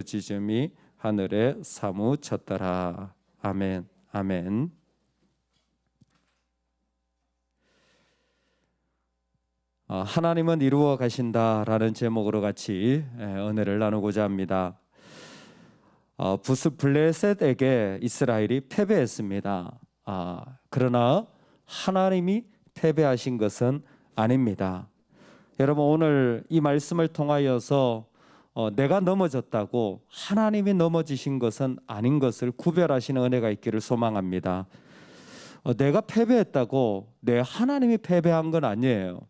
지점이 하늘에 사무쳤더라. 아멘. 아멘. 하나님은 이루어 가신다라는 제목으로 같이 은혜를 나누고자 합니다. 블레셋에게 이스라엘이 패배했습니다. 그러나 하나님이 패배하신 것은 아닙니다. 여러분, 오늘 이 말씀을 통하여서 내가 넘어졌다고 하나님이 넘어지신 것은 아닌 것을 구별하시는 은혜가 있기를 소망합니다. 내가 패배했다고 내 하나님이 패배한 건 아니에요.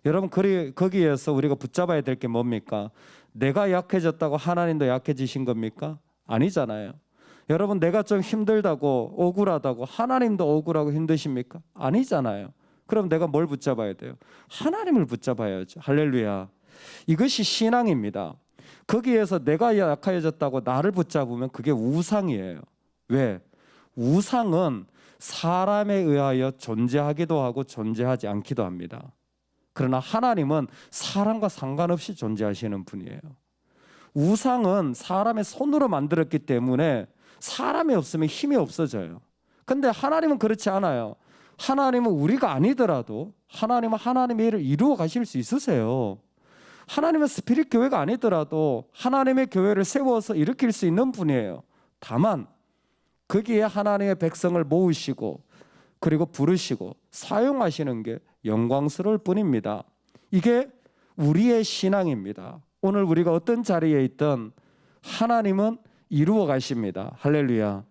여러분, 거기에서 우리가 붙잡아야 될 게 뭡니까? 내가 약해졌다고 하나님도 약해지신 겁니까? 아니잖아요. 여러분, 내가 좀 힘들다고 억울하다고 하나님도 억울하고 힘드십니까? 아니잖아요. 그럼 내가 뭘 붙잡아야 돼요? 하나님을 붙잡아야죠. 할렐루야. 이것이 신앙입니다. 거기에서 내가 약해졌다고 나를 붙잡으면 그게 우상이에요. 왜? 우상은 사람에 의하여 존재하기도 하고 존재하지 않기도 합니다. 그러나 하나님은 사람과 상관없이 존재하시는 분이에요. 우상은 사람의 손으로 만들었기 때문에 사람이 없으면 힘이 없어져요. 근데 하나님은 그렇지 않아요. 하나님은 우리가 아니더라도 하나님은 하나님의 일을 이루어 가실 수 있으세요. 하나님은 스피릿 교회가 아니더라도 하나님의 교회를 세워서 일으킬 수 있는 분이에요. 다만 거기에 하나님의 백성을 모으시고 그리고 부르시고 사용하시는 게 영광스러울 뿐입니다. 이게 우리의 신앙입니다. 오늘 우리가 어떤 자리에 있든 하나님은 이루어 가십니다. 할렐루야.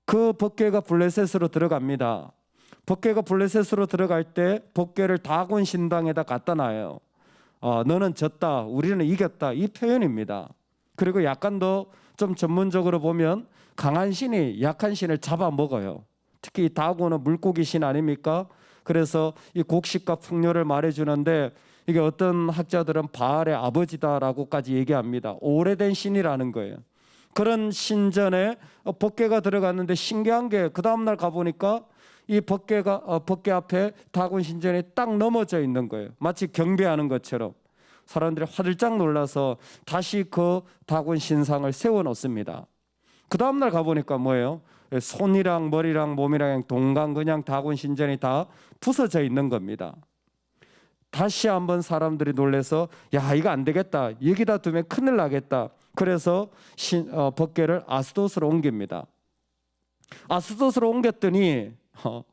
그 법궤가 블레셋으로 들어갑니다. 법궤가 블레셋으로 들어갈 때 법궤를 다곤 신당에다 갖다 놔요. 너는 졌다, 우리는 이겼다, 이 표현입니다. 그리고 약간 더 좀 전문적으로 보면 강한 신이 약한 신을 잡아먹어요. 특히 다곤은 물고기 신 아닙니까? 그래서 이 곡식과 풍요를 말해주는데 이게 어떤 학자들은 바알의 아버지다라고까지 얘기합니다. 오래된 신이라는 거예요. 그런 신전에 법궤가 들어갔는데 신기한 게 그 다음날 가보니까 이 법궤 앞에 다곤 신전이 딱 넘어져 있는 거예요. 마치 경배하는 것처럼. 사람들이 화들짝 놀라서 다시 그 다곤 신상을 세워놓습니다. 그 다음날 가보니까 뭐예요? 손이랑 머리랑 몸이랑 동강 그냥 다곤 신전이 다 부서져 있는 겁니다. 다시 한번 사람들이 놀라서 야, 이거 안 되겠다, 여기다 두면 큰일 나겠다. 그래서 법궤를 아스돗으로 옮깁니다. 아스돗으로 옮겼더니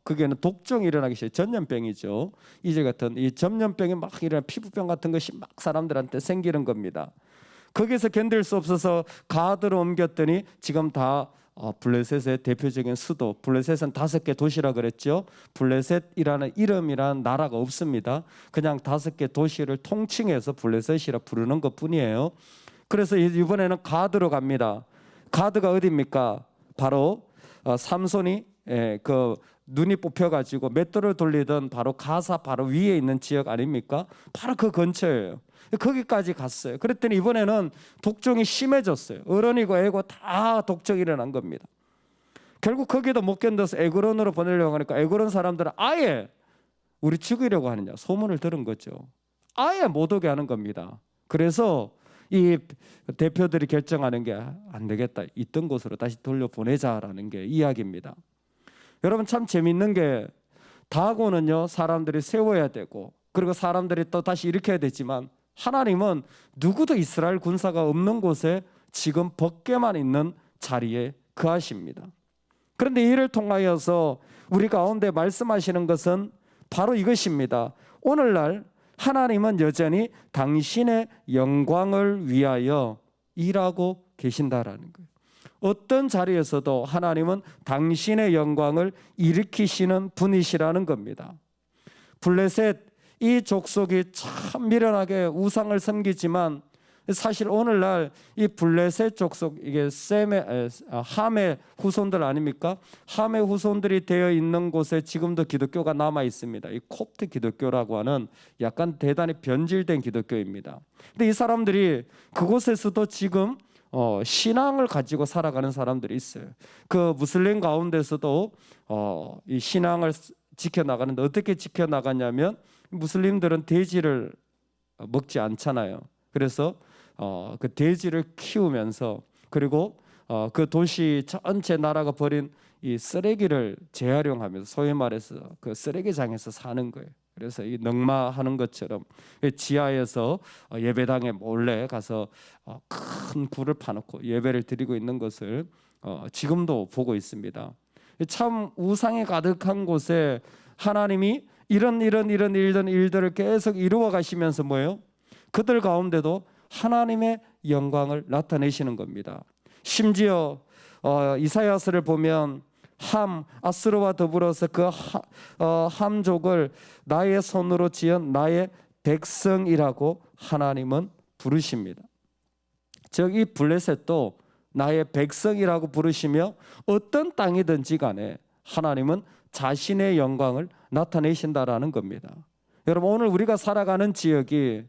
그게는 독종이 일어나기 시작해요. 전염병이죠. 이제 같은 이 전염병이 막 일어나 피부병 같은 것이 막 사람들한테 생기는 겁니다. 거기서 견딜 수 없어서 가드로 옮겼더니 지금 다 블레셋의 대표적인 수도, 블레셋은 5개 도시라 그랬죠. 블레셋이라는 이름이란 나라가 없습니다. 그냥 5개 도시를 통칭해서 블레셋이라 부르는 것뿐이에요. 그래서 이번에는 가드로 갑니다. 가드가 어디입니까? 바로 삼손이 그 눈이 뽑혀가지고 맷돌을 돌리던 바로 가사 바로 위에 있는 지역 아닙니까? 바로 그 근처예요. 거기까지 갔어요. 그랬더니 이번에는 독종이 심해졌어요. 어른이고 애고 다 독종이 일어난 겁니다. 결국 거기도 못 견뎌서 에그론으로 보내려고 하니까 에그론 사람들은 아예 우리 죽이려고 하느냐 소문을 들은 거죠. 아예 못 오게 하는 겁니다. 그래서 이 대표들이 결정하는 게 안 되겠다, 있던 곳으로 다시 돌려보내자라는 게 이야기입니다. 여러분, 참 재밌는 게 다곤은요 사람들이 세워야 되고 그리고 사람들이 또 다시 일으켜야 되지만 하나님은 누구도 이스라엘 군사가 없는 곳에 지금 법궤만 있는 자리에 거하십니다. 그런데 이를 통하여서 우리 가운데 말씀하시는 것은 바로 이것입니다. 오늘날 하나님은 여전히 당신의 영광을 위하여 일하고 계신다라는 거예요. 어떤 자리에서도 하나님은 당신의 영광을 일으키시는 분이시라는 겁니다. 블레셋 이 족속이 참 미련하게 우상을 섬기지만 사실 오늘날 이 블레셋 족속, 이게 함의 후손들 아닙니까? 함의 후손들이 되어 있는 곳에 지금도 기독교가 남아 있습니다. 이 콥트 기독교라고 하는 약간 대단히 변질된 기독교입니다. 근데 이 사람들이 그곳에서도 지금 신앙을 가지고 살아가는 사람들이 있어요. 그 무슬림 가운데서도 이 신앙을 지켜나가는데 어떻게 지켜나가냐면 무슬림들은 돼지를 먹지 않잖아요. 그래서 그 돼지를 키우면서 그리고 그 도시 전체 나라가 버린 이 쓰레기를 재활용하면서 소위 말해서 그 쓰레기장에서 사는 거예요. 그래서 이 넉마하는 것처럼 지하에서 예배당에 몰래 가서 큰 굴을 파놓고 예배를 드리고 있는 것을 지금도 보고 있습니다. 참 우상이 가득한 곳에 하나님이 이런 일들을 계속 이루어 가시면서 뭐예요? 그들 가운데도 하나님의 영광을 나타내시는 겁니다. 심지어 이사야서를 보면 아스로와 더불어서 그 함족을 나의 손으로 지은 나의 백성이라고 하나님은 부르십니다. 즉 이 블레셋도 나의 백성이라고 부르시며 어떤 땅이든지 간에 하나님은 자신의 영광을 나타내신다라는 겁니다. 여러분 오늘 우리가 살아가는 지역이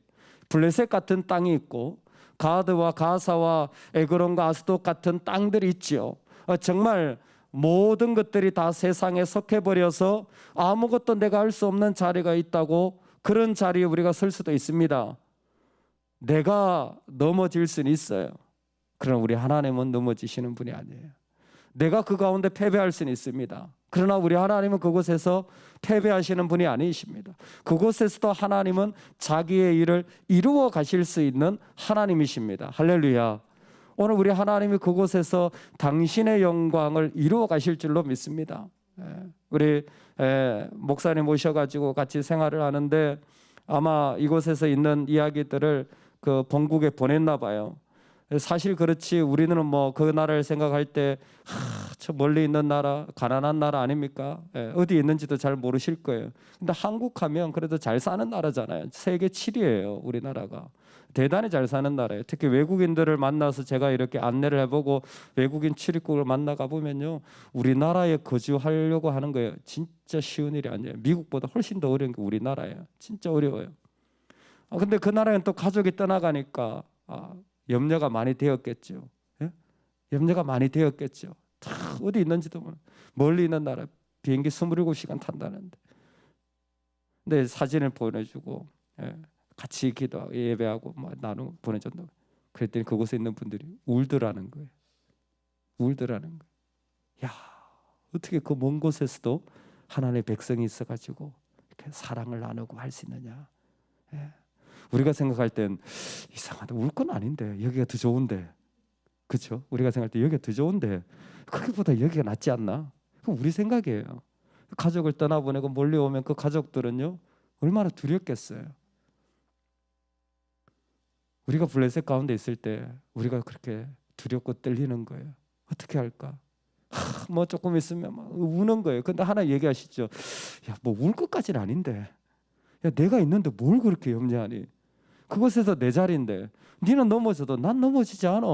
블레셋 같은 땅이 있고 가드와 가사와 에그론과 아스돗 같은 땅들이 있지요. 정말 모든 것들이 다 세상에 속해버려서 아무것도 내가 할 수 없는 자리가 있다고 그런 자리에 우리가 설 수도 있습니다. 내가 넘어질 수는 있어요. 그러나 우리 하나님은 넘어지시는 분이 아니에요. 내가 그 가운데 패배할 수는 있습니다. 그러나 우리 하나님은 그곳에서 패배하시는 분이 아니십니다. 그곳에서도 하나님은 자기의 일을 이루어 가실 수 있는 하나님이십니다. 할렐루야. 오늘 우리 하나님이 그곳에서 당신의 영광을 이루어 가실 줄로 믿습니다. 우리 목사님 모셔가지고 같이 생활을 하는데 아마 이곳에서 있는 이야기들을 그 본국에 보냈나 봐요. 사실 그렇지 우리는 뭐 그 나라를 생각할 때 저 멀리 있는 나라, 가난한 나라 아닙니까? 어디 있는지도 잘 모르실 거예요. 근데 한국 하면 그래도 잘 사는 나라잖아요. 세계 7위예요 우리나라가. 대단히 잘 사는 나라예요. 특히 외국인들을 만나서 제가 이렇게 안내를 해보고 외국인 출입국을 만나가 보면요, 우리나라에 거주하려고 하는 거예요. 진짜 쉬운 일이 아니에요. 미국보다 훨씬 더 어려운 게 우리나라예요. 진짜 어려워요. 근데 그 나라에는 또 가족이 떠나가니까 염려가 많이 되었겠죠. 예? 염려가 많이 되었겠죠. 다 어디 있는지도 모르. 멀리 있는 나라 비행기 27시간 탄다는데. 근데 사진을 보내주고 같이 기도하고 예배하고 나누고 보내준다고. 그랬더니 그곳에 있는 분들이 울더라는 거예요. 울더라는 거예요. 야, 어떻게 그 먼 곳에서도 하나님의 백성이 있어가지고 이렇게 사랑을 나누고 할 수 있느냐. 우리가 생각할 땐 이상하다. 울 건 아닌데 여기가 더 좋은데, 그렇죠? 우리가 생각할 때 여기가 더 좋은데 거기보다 여기가 낫지 않나? 그건 우리 생각이에요. 가족을 떠나보내고 멀리 오면 그 가족들은요 얼마나 두렵겠어요. 우리가 블레셋 가운데 있을 때 우리가 그렇게 두렵고 떨리는 거예요. 어떻게 할까? 뭐 조금 있으면 막 우는 거예요. 근데 하나 얘기하시죠. 야, 뭐 울 것까지는 아닌데. 야, 내가 있는데 뭘 그렇게 염려하니? 그곳에서 내 자리인데 니는 넘어져도 난 넘어지지 않아.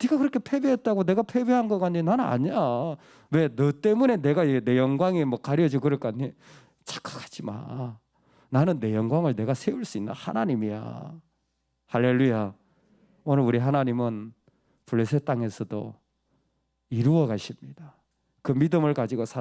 네가 그렇게 패배했다고 내가 패배한 거 같니? 나는 아니야. 왜 너 때문에 내가 내 영광이 뭐 가려지고 그럴 거 같니? 착각하지 마. 나는 내 영광을 내가 세울 수 있는 하나님이야. 할렐루야. 오늘 우리 하나님은 블레셋 땅에서도 이루어 가십니다. 그 믿음을 가지고 살아